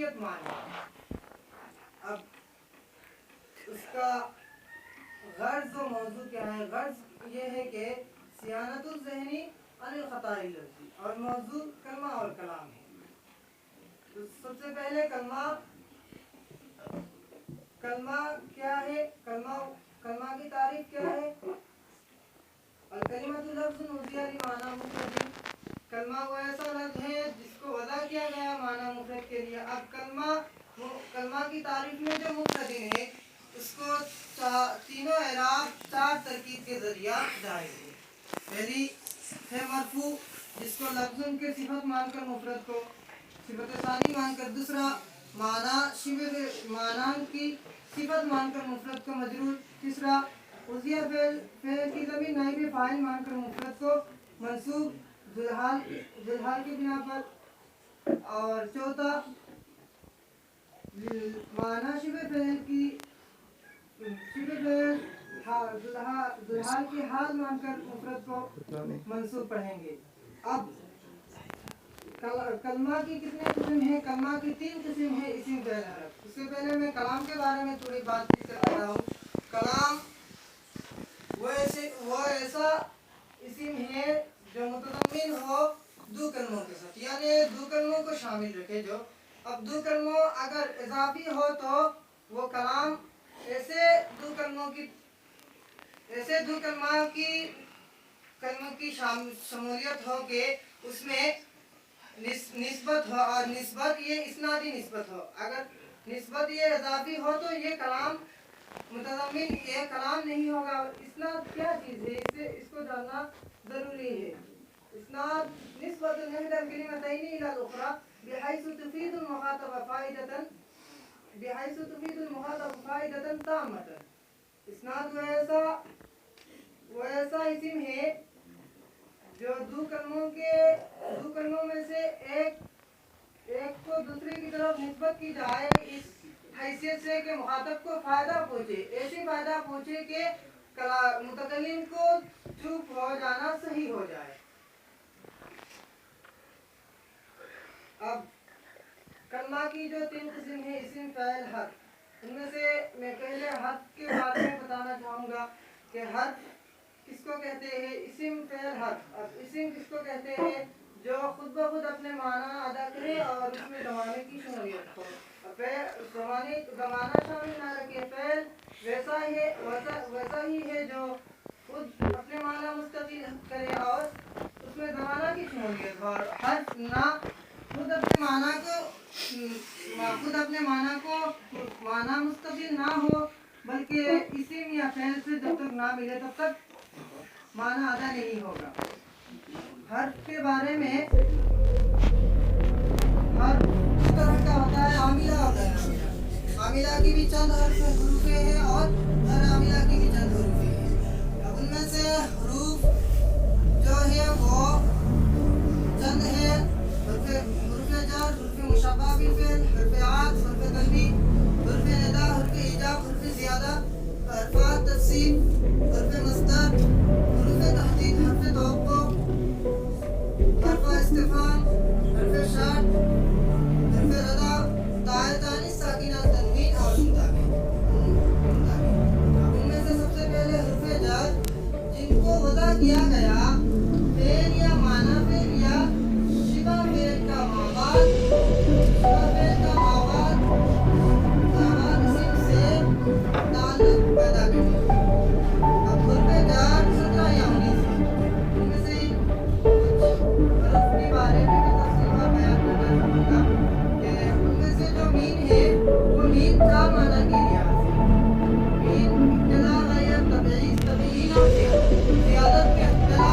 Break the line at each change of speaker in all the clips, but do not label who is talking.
شمولیت مانی. اب اس کا غرض و موضوع کیا ہے؟ غرض یہ ہے کہ صیانت الذہنی عن الخطا اللفظی، اور موضوع کلمہ اور کلام ہے. تو سب سے پہلے کلمہ کیا ہے؟ کلمہ کی تعریف کیا ہے؟ الکلمۃ لفظ وضع لمعنی مفرد. کلمہ وہ ایسا لفظ ہے جس کو وضع کیا گیا معنی مفرد کے لیے. اب کلمہ کی تعریف میں جو مفرد ہے اس کو تینوں اعراب 4 ترکیب کے ذریعہ جائز ہے. پہلی ہے مرفوع، جس کو لفظ کی صفت مان کر مفرد کو صفت ثانی مان کر، دوسرا معنی کی صفت مان کر مفرد کو مجرور، تیسرا وضع فعل کی ضمیر نائب فاعل مان کر مفرد کو منصوب ذوالحال کی بنا پر، اور چوتھا معنی شبہ فعل کی ذوالحال کی حال مان کر مفرد کو منصوب پڑھیں گے. اب کلمہ کی کتنے قسم ہیں؟ کلمہ کی 3 قسم ہیں، اسم فعل حرف. اس سے پہلے میں کلام کے بارے میں تھوڑی بات کر رہا ہوں. کلام وہ ایسا اسم ہے جو متضمن ہو دو کلموں کے ساتھ، یعنی دو کلموں کو شامل رکھے. جو اب دو کلموں اگر اضافی ہو تو وہ کلام ایسے دو کلموں کی شمولیت ہو کہ اس میں نسبت ہو، اور نسبت یہ اسنادی نسبت ہو. اگر نسبت یہ اضافی ہو تو یہ کلام متضمن یہ کلام نہیں ہوگا. اسناد کیا چیز ہے؟ اس کو جاننا ضروری ہے. اسناد نسبت احدى الكلمتين الى الاخرى بحيث تفيد المخاطب فائدة تامة. اسناد وہ ایسا اسم ہے جو دو کلموں میں سے ایک کو دوسرے کی طرف نسبت کی جائے اس حیثیت سے کہ مخاطب کو فائدہ پہنچے، ایسی فائدہ پہنچے کہ متکلم کو چپ ہو جانا صحیح ہو جائے. اب کلمہ کی جو 3 قسم ہیں اسم فعل حرف، ان میں سے میں پہلے حرف کے بارے میں بتانا چاہوں گا کہ حرف کس کو کہتے ہیں؟ اسم فعل حرف. اب اسم کس کو کہتے ہیں؟ جو خود بخود اپنے معنی ادا کرے اور اس میں زمانے کی شمولیت ہو. زمانہ شامل نہ رکھے. فعل ویسا ہی ہے جو خود اپنے معنی مستقل کرے اور اس میں زمانہ کی شمولیت ہو. اور حرف نہ خود اپنے معنی مستقل نہ ہو، بلکہ اسم یا فعل سے جب تک نہ ملے تب تک معنی ادا نہیں ہوگا. حرف کے بارے میں حرف اس طرح کا ہوتا ہے، عاملہ ہوتا ہے. عاملہ کی بھی چند حروف ہیں اور غیر عاملہ کی بھی چند حروف ہیں. اب ان میں سے حروف جو ہے وہ چند ہیں: حرف جر، حرف مشبہ بالفعل، حرف عطف، حرف تنبیہ، حرف ندا، حرف ایجاب، حرف زیادہ، حرف تفصیل، حرف مصدر، حرف تحدید، حرف توقع، حرف استفہام، حرف شرط، حرف ردا، تاء تانیث ساکنہ تنوین اور منتبہ. اب ان میں سے سب سے پہلے حرف جر، جن کو وضع کیا گیا فعل یا معنی فعل یا شبہ فعل کا مابعد اسم سے تعلق پیدا کرتی ہے. اب حرف جر 17 یا 19 ہیں. ان میں سے کچھ حروف کے بارے میں تفصیل بیان کرنا چاہوں گا کہ ان میں سے جو مین ہے وہ مین 4 معنی کے لحاظ سے مین ابتلا غیر طبعی طبعی اور زیادت میں ابتلا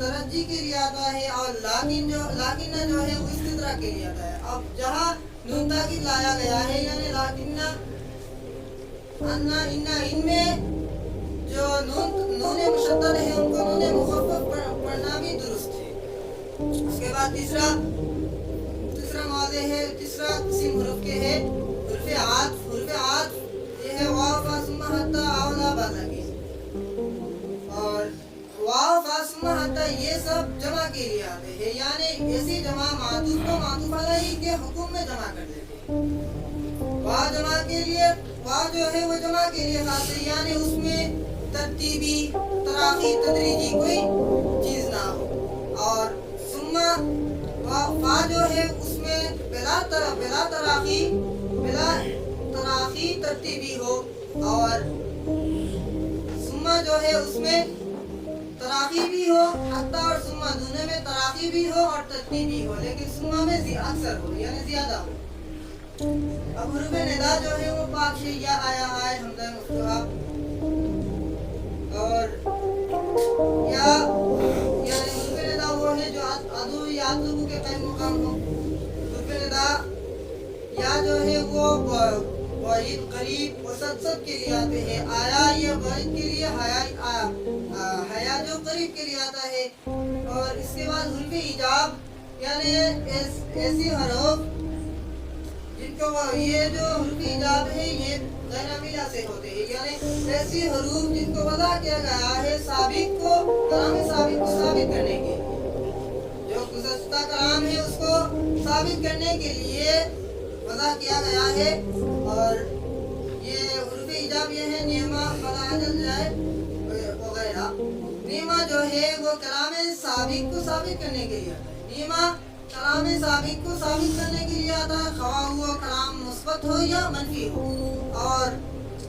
ترجی کے لیے آتا ہے، اور لاکن جو ہے وہ استدراک کے لیے آتا ہے. اب جہاں نون تاکید لایا گیا ہے یعنی لاکن انا ان میں جو نون مشدد ہے ان کو نون مخفف پڑھنا بھی درست ہے. اس کے بعد تیسرا موضع ہے، تیسرا قسم حروف کے ہے حروف عطف. یہ ہے واو فا ثم حتی اولا بالاکی، اور واو فا ثم حتی یہ سب جمع کے لیے آتے ہیں، یعنی ایسی جمع معطوف کو معطوف علیہ کے حکم میں جمع کر دیتے ہیں. واو جو ہے وہ جمع کے لیے خاص ہے، یعنی اس میں ترتیبی تراخی تدریجی کوئی چیز نہ ہو. اور ثم فا جو ہے اس میں بلا تراخی ترتیبی ہو، اور ثم جو ہے اس میں تراخی بھی ہو، حتی اور ثم دونوں میں تراخی بھی ہو اور ترتیبی ہو، لیکن ثم میں اکثر ہو یعنی زیادہ ہو. اب حروف ندا جو ہے وہ پاک ہے، یا آیا آئے حمزہ مفتوحہ، اور یا یعنی حروف ندا وہ ہے جو عدو یا عدو کے قائم مقام ہو. حروف ندا یا جو ہے وہ بعید قریب وسط سب کے لیے آتے ہیں. آیا یہ بعید کے لیے، حیا جو قریب کے لیے آتا ہے. اور اس کے بعد حروف ایجاب یعنی ایسی حروف جن کو یہ جو حروف ایجاب ہے یہ غیر عاملہ سے ہوتے ہیں، یعنی ایسی حروف جن کو وضع کیا گیا ہے سابق کو کلام سابق کو ثابت کرنے کے لیے، جو گزشتہ کلام ہے اس کو ثابت کرنے کے لیے وضع کیا گیا ہے. اور یہ حروف ایجاب یہ ہے نیما فلا جل جائے وغیرہ. نیما جو ہے وہ کلام سابق کو ثابت کرنے کے لیے آتا ہے. نیما کلام سابق کو ثابت کرنے کے لیے آتا ہے، خواہ ہوا کلام مثبت ہو یا منفی ہو. اور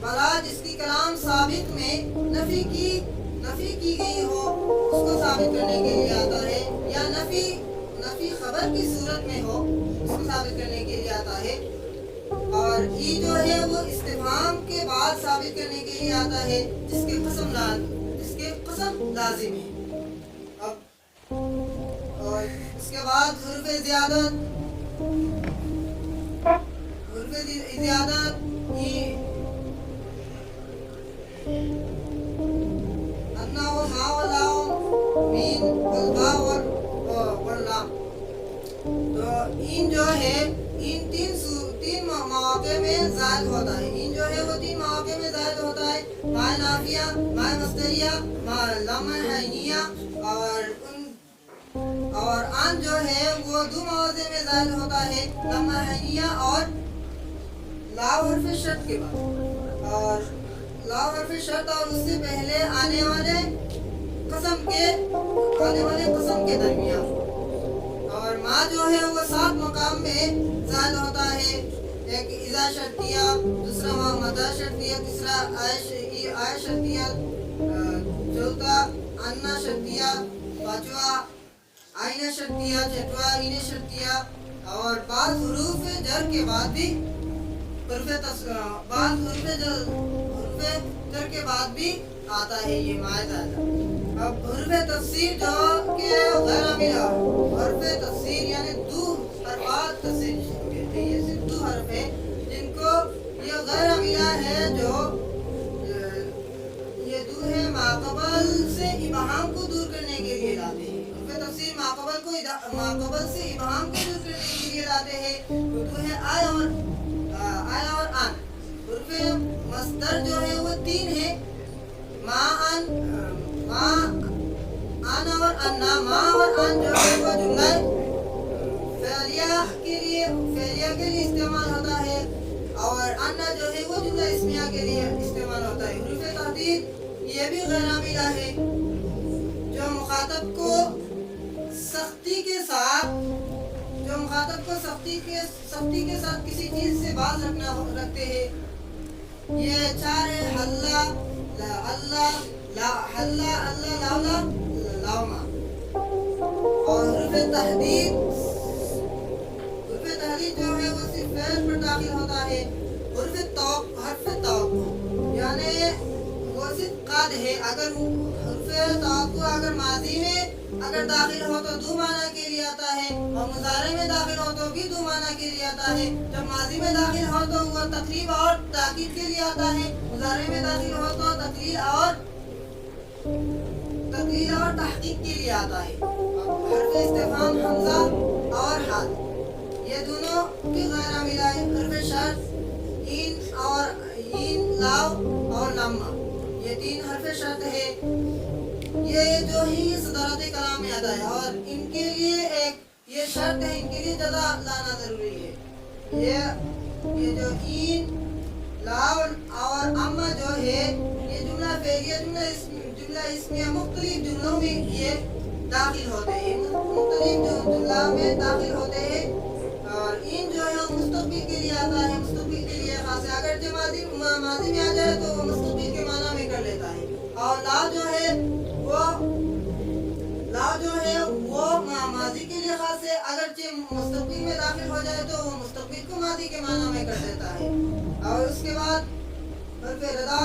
بلا جس کی کلام سابق میں نفی کی گئی ہو اس کو ثابت کرنے کے لیے آتا ہے، یا نفی خبر کی صورت میں ہو اس کو ثابت کرنے کے لیے آتا ہے. اور ای جو ہے وہ استفہام کے بعد ثابت کرنے کے لیے آتا ہے جس کے قسم لازم ہے. اب اور اس کے بعد حروف زیادت انا و ما و لا مین والبا واللام. تو این جو ہے ان تین مواقع میں زائد ہوتا ہے. ان جو ہے وہ تین مواقع میں زائد ہوتا ہے، ماء نافیہ، ماء مصدریہ، ماء لام عینیہ. اور ان جو ہے وہ دو مواضع میں زائد ہوتا ہے، لام عینیہ اور لا حرف شرط کے بعد. اور لا حرف شرط اور اس سے پہلے آنے والے قسم کے درمیان. اور ما جو ہے وہ 7 مقام میں زائد ہوتا ہے، ایک اذا شرطیہ، دوسرا مدہ شرطیہ، تیسرا آئے شرطیہ، چوتھا انا شرطیہ، پانچواں آئینہ شرطیہ، چھٹواں این شرطیہ. اور بعض حروف جر کے بعد بھی آتا ہے یہ مائدہ. اب حروف تفسیر جو کہ غیر عاملہ، حروف تفسیر یعنی دو حرفات تفسیر کہتے ہیں، یہ صرف 2 حرف ہیں جن کو یہ غیر عاملہ ہے، جو یہ دو ہے ماقبل سے ابہام کو دور کرنے کے لیے لاتے ہیں. حروف تفسیر ماقبل سے ابہام کو دور کرنے کے لیے لاتے ہیں. دو ہے آیا اور ان. حروف مصدر جو ہے وہ 3 ہے، ما ان اور انا. ما اور ان جو ہے وہ جملہ فعلیہ کے لیے استعمال ہوتا ہے، اور انا جو ہے وہ جملہ اسمیہ کے لیے استعمال ہوتا ہے. حروف تحدید یہ بھی غیر عاملہ ہے، جو مخاطب کو سختی کے ساتھ کسی چیز سے باز رکھتے ہیں. یہ 4 ہے، حلا، اللہ، لاولا، لاوما. اور حروف تحدید جو ہے وہ صرف فعل پر داخل ہوتا ہے. حرف توقع یعنی وہ صرف قد ہے. اگر حرف توقع اگر ماضی میں اگر داخل ہو تو دو معنی کے لیے آتا ہے اور مضارع میں داخل ہو تو بھی دو معنی کے لیے آتا ہے. جب ماضی میں داخل ہو تو وہ تقریب اور تاکید کے لیے آتا ہے. مضارع میں داخل ہو تو تقریر اور تحقیق کے لیے آتا ہے. حرف استفہام حمزہ اور حال یہ دونوں بھی غیر عاملہ ہے. حرف شرط این لاو اور لما یہ تین حرف شرط ہے. یہ جو ہے یہ صدارت کلام میں آتا ہے اور ان کے لیے ایک یہ شرط ہے, ان کے لیے جزا لانا ضروری ہے. یہ جو این لاو اور اما جو ہے یہ جملہ فعلیہ جملہ اسمیہ مختلف جملوں میں یہ داخل ہوتے ہیں, مختلف جملہ میں داخل ہوتے ہیں. اور ان جو ہے مستقبل کے لیے آتا ہے, مستقبل کے لیے خاص ہے. اگر ماضی میں آ جائے تو وہ مستقبل کے معنی میں کر لیتا ہے. اور لا جو ہے وہ ماضی کے لیے خاص ہے. اگرچہ مستقبل میں داخل ہو جائے تو وہ مستقبل کو ماضی کے معنی میں کر دیتا ہے. اور اس کے بعد حرف ردا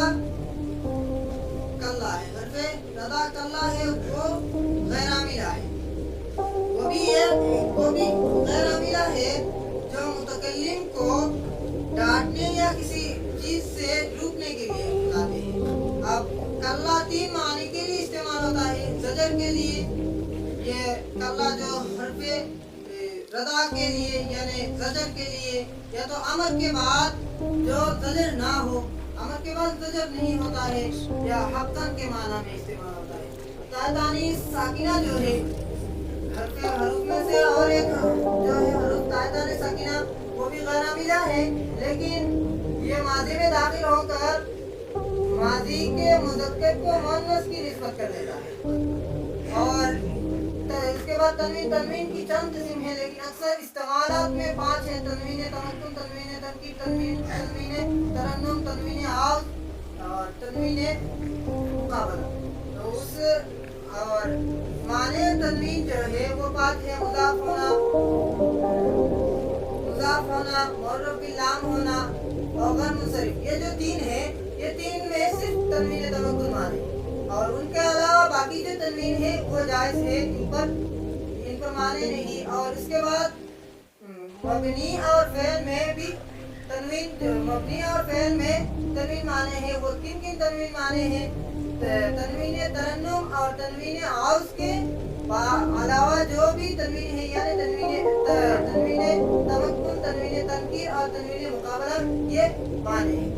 کلا ہے. حرف ردا کلا ہے وہ غیر عاملہ ہے. وہ بھی غیر عاملہ ہے جو متکلم کو ڈانٹنے یا کسی چیز سے روکنے کے لیے بتاتے ہیں. اب کلا تین معنی کے لیے استعمال ہوتا ہے. زجر کے لیے یہ کلا جو حرف ردا کے لیے یعنی زجر کے لیے, یا تو امر کے بعد جو زجر نہ ہو, امر کے بعد زجر نہیں ہوتا ہے, یا حقاً کے معنی میں استعمال ہوتا ہے. تاء ساکنہ جو ہے حروف میں سے اور ایک جو ہے حروف تاء ساکنہ وہ بھی غیر عاملہ ہے, لیکن یہ ماضی میں داخل ہو کر ماضی کے مذکر کو مؤنث کی نسبت کر دیتا ہے. اور اس کے بعد تنوین کی چند قسم ہے, لیکن اکثر استعمالات میں 5 ہیں. تنوین تمکن, تنوین تنکیر, تنوین ترنم, تنوین عوض اور تنوین مقابلہ. تو اس اور معنی تنوین جو ہے وہ 5 ہے. مضاف ہونا, معرف باللام ہونا اور غیر منصرف. یہ جو 3 ہے یہ 3 میں صرف تنوین تمکن معنی, اور ان کے علاوہ باقی جو تنوین ہے وہ جائز ہے, ان پر معنی نہیں. اور اس کے بعد مبنی اور فعل میں بھی تنوین معنی ہے. وہ کن تنوین معنی ہے؟ تنوین ترنم اور تنوین عوض کے علاوہ جو بھی تنوین ہے یعنی تنوین تمکن, تنوین تنکیر اور تنوین مقابلہ یہ معنی ہے.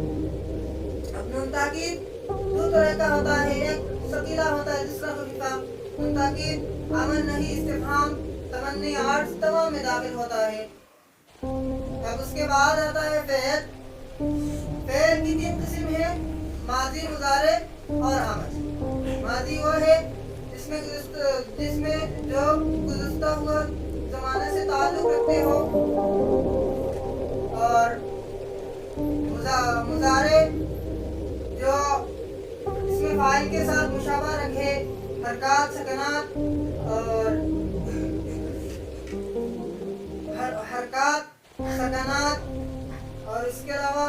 اب نون تاکید 2 طرح کا ہوتا ہے, ایک ثقیلہ ہوتا ہے دوسرا خفیفہ. نون تاکید امر نہیں, استفہام, تمنی, عرض تمام میں داخل ہوتا ہے. اب اس کے بعد آتا ہے فعل. فعل کی 3 قسم ہے, ماضی, مضارع اور امر. ماضی وہ ہے جس میں جو گزشتہ ہوا زمانے سے تعلق رکھتے ہو, اور مضارع جو اس میں فاعل کے ساتھ مشابہ رکھے, حرکات, سکنات اور اس کے علاوہ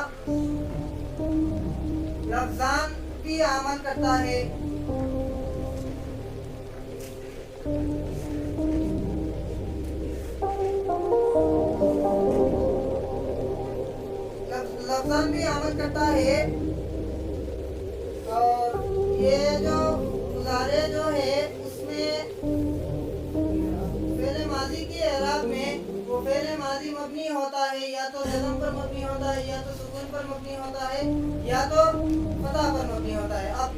لفظان بھی عمل کرتا ہے. لفظان بھی عمل کرتا ہے. اور یہ جو مضارع جو ہے اس میں فعل ماضی کے اعراب میں وہ فعل ماضی مبنی ہوتا ہے, یا تو جزم پر مبنی ہوتا ہے, یا تو سکون پر مبنی ہوتا ہے, یا تو فتح پر مبنی ہوتا ہے. اب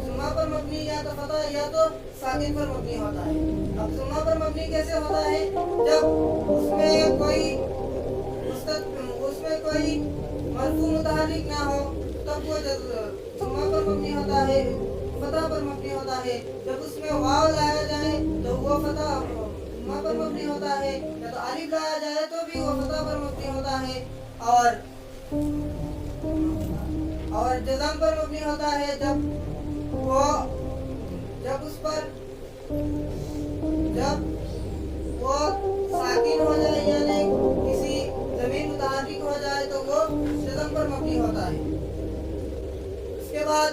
ضمہ پر مبنی یا تو فتح یا تو ساکن پر مبنی ہوتا ہے. اب ضمہ پر مبنی کیسے ہوتا ہے؟ جب اس میں کوئی مرفوع متحرک نہ ہو تب وہ ضمہ پر مبنی ہوتا ہے, فتح پر مبنی ہوتا ہے. جب اس میں واو لایا جائے تو وہ فتح ضمہ پر مبنی ہوتا ہے, یا تو الف لایا جائے تو بھی وہ فتح پر مبنی ہوتا ہے. اور جزم پر مبنی ہوتا ہے جب وہ ساکن ہو جائے یعنی کسی ضمیر متحرک ہو جائے تو وہ جزم پر مبنی ہوتا ہے. اس کے بعد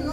9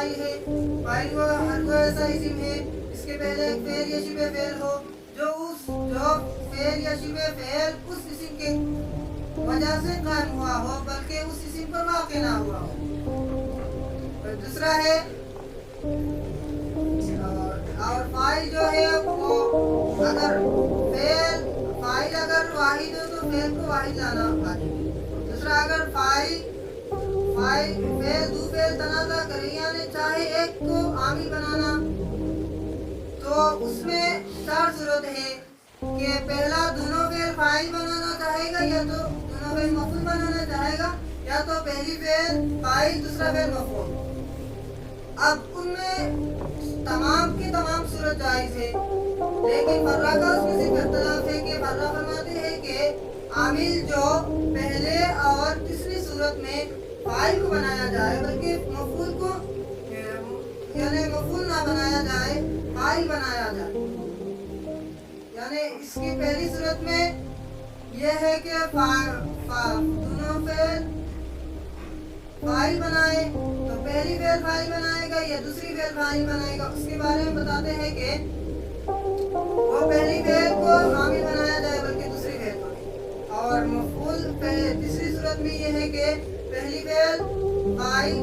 فاعل ہے. فاعل وہ ایسا اسم ہے جس کے پہلے ایک فعل یا شبہ فعل ہو جو فعل یا شبہ فعل اس اسم کے وجہ سے قائم ہوا ہو بلکہ اس اسم پر واقع نہ ہوا ہو. دوسرا ہے اور فاعل جو ہے وہ اگر فاعل اگر واحد ہو تو فعل کو واحد لانا واجب. دوسرا اگر فعل دو فعل تنازع کرے یعنی چاہے ایک کو عامل بنانا تو اس میں چار صورت ہے کہ پہلا دونوں فعل فاعل بنانا چاہے گا یا تو دونوں فعل مفعول بنانا چاہے گا یا تو پہلی فعل فاعل دوسرا فعل مفعول. اب ان میں تمام کی تمام صورت جائز ہے لیکن فرا کا اس میں صرف اختلاف ہے کہ فرا فرماتے ہیں کہ عامل جو پہلے اور تیسری صورت میں فاعل کو بنایا جائے بلکہ مفعول کو یعنی مفعول نہ بنایا جائے فاعل بنایا جائے. یعنی اس کی پہلی صورت میں یہ ہے کہ دونوں فعل فاعل بنائے تو پہلی فعل فاعل بنائے گا یا دوسری فعل فاعل بنائے گا. اس کے بارے میں بتاتے ہیں کہ وہ پہلی فعل کو عامل بنایا جائے بلکہ دوسری فعل کو اور مفعول تیسری صورت میں یہ ہے کہ پہلی فعل فاعل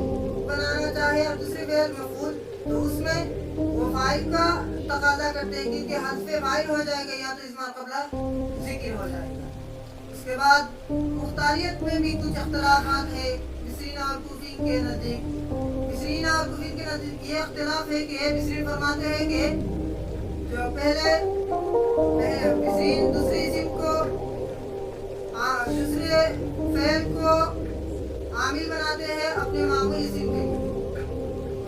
بنانا چاہے اور دوسری فعل مفعول تو اس میں وہ فاعل کا تقاضا کرتے ہیں کہ حذف فاعل ہو جائے گا یا تو اسم قبلہ ذکر ہو جائے گا. اس کے بعد مختاریت میں بھی کچھ اختلافات ہیں مصرین اور کوفین کے نزدیک. مصرین اور کوفین کے نزدیک یہ اختلاف ہے کہ مصرین فرماتے ہیں کہ جو پہلے مصرین دوسرے اسم کو دوسرے فعل کو عامل بناتے ہیں اپنے معمول اسم کے لیے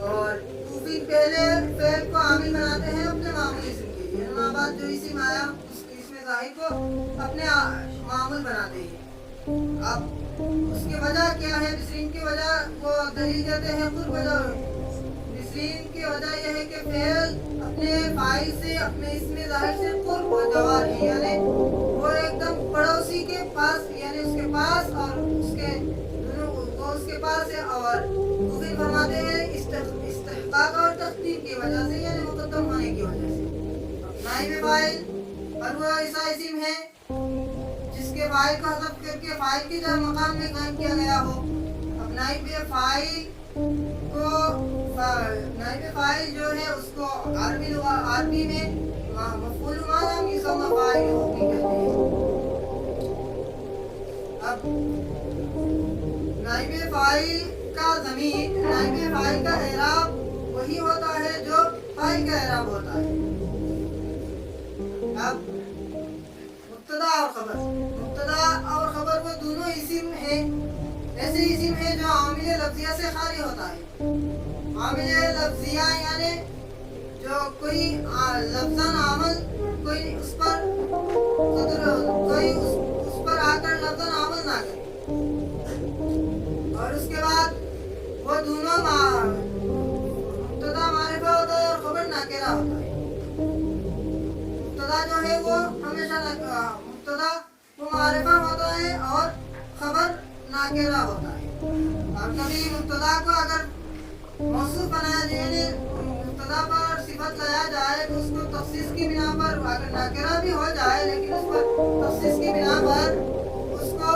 اور کوفین پہلے فعل کو عامل بناتے ہیں اپنے معمول اسم کے لیے. اس بعد جو اسم آیا اس میں ظاہر کو اپنے معمول بناتے ہیں. اب اس کی وجہ کیا ہے؟ مصرین کی وجہ وہ دلیل دیتے ہیں خود وجہ. مصرین کی وجہ یہ ہے کہ فعل اپنے فاعل سے اپنے اسم ظاہر سے قرب و جوار ہے یعنی وہ ایک دم پڑوسی کے پاس یعنی اس کے پاس اور اس کے وہ اس کے پاس ہے. اور کوفین فرماتے ہیں استحقاق اور تقدیم کی وجہ سے یعنی مقدم ہونے کی وجہ سے. نائب فاعل اور وہ ایسا اسم ہے جس کے فاعل کو حذف کر کے فاعل کے جگہ مقام میں قائم کیا گیا ہو. اب نائب فاعل جو ہے اس کو عربی میں مفعول ماضی کی ثم فاعل بھی کہتے ہیں. اب نائب فاعل کا ضمیر نائب فاعل کا اعراب وہی ہوتا ہے جو فاعل کا اعراب ہوتا ہے. اب مبتدا اور خبر وہ دونوں اسم ہیں ایسے اسم ہیں جو عامل لفظیہ سے خالی ہوتا ہے. عامل لفظیہ یعنی جو کوئی لفظاً عمل کوئی اس پر آ کر لفظاً عمل نہ کرے اور اس کے بعد وہ دونوں مبتدا معرفہ ہوتا ہے اور خبر ناکرہ ہوتا ہے. مبتدا جو ہے وہ ہمیشہ مبتدا وہ معرفہ ہوتا ہے اور خبر ناکرہ ہوتا ہے. اور کبھی مبتدا کو اگر موصوف بنایا جائے مبتدا پر صفت لایا جائے تو اس کو تخصیص کی بنا پر اگر ناکرہ بھی ہو جائے لیکن اس پر تخصیص کی بنا پر اس کو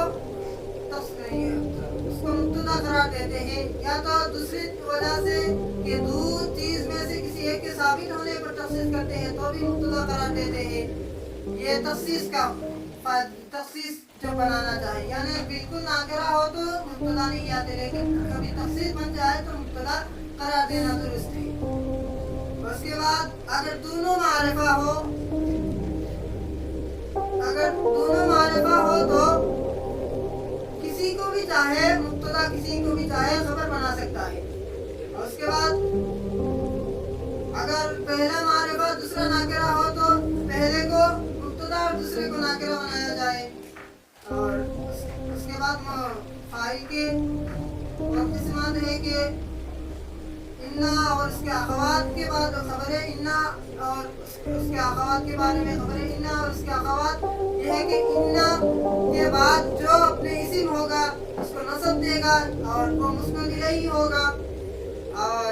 مبتدا قرار دیتے ہیں یا تو دوسری وجہ سے کہ دو چیز میں سے کسی ایک کے ثابت ہونے پر تخصیص کرتے ہیں تو بھی مبتدا قرار دیتے ہیں. یہ تخصیص جو بنانا چاہیے یعنی بالکل ناکرہ ہو تو مبتدا نہیں آتے لیکن کبھی تخصیص بن جائے تو مبتدا قرار دینا درست ہے. اس کے بعد اگر دونوں معرفہ ہو تو کسی کو بھی چاہے مبتدا کسی کو بھی چاہے خبر بنا سکتا ہے. اور اس کے بعد اگر پہلا معرفہ دوسرا ناکرہ ہو تو پہلے کو مبتدا اور دوسرے کو ناکرہ بنایا جائے. اور اس کے بعد فاعل کے قسمات ہے کہ انا اور اس کے اخوات کے بعد خبر انا اور اس کے اخوات کے بارے میں خبر انا اور اس کے اخوات یہ ہے کہ انا کے بعد جو اپنے ہوگا اس کو نصب دے گا اور وہ مسند الیہ ہوگا. اور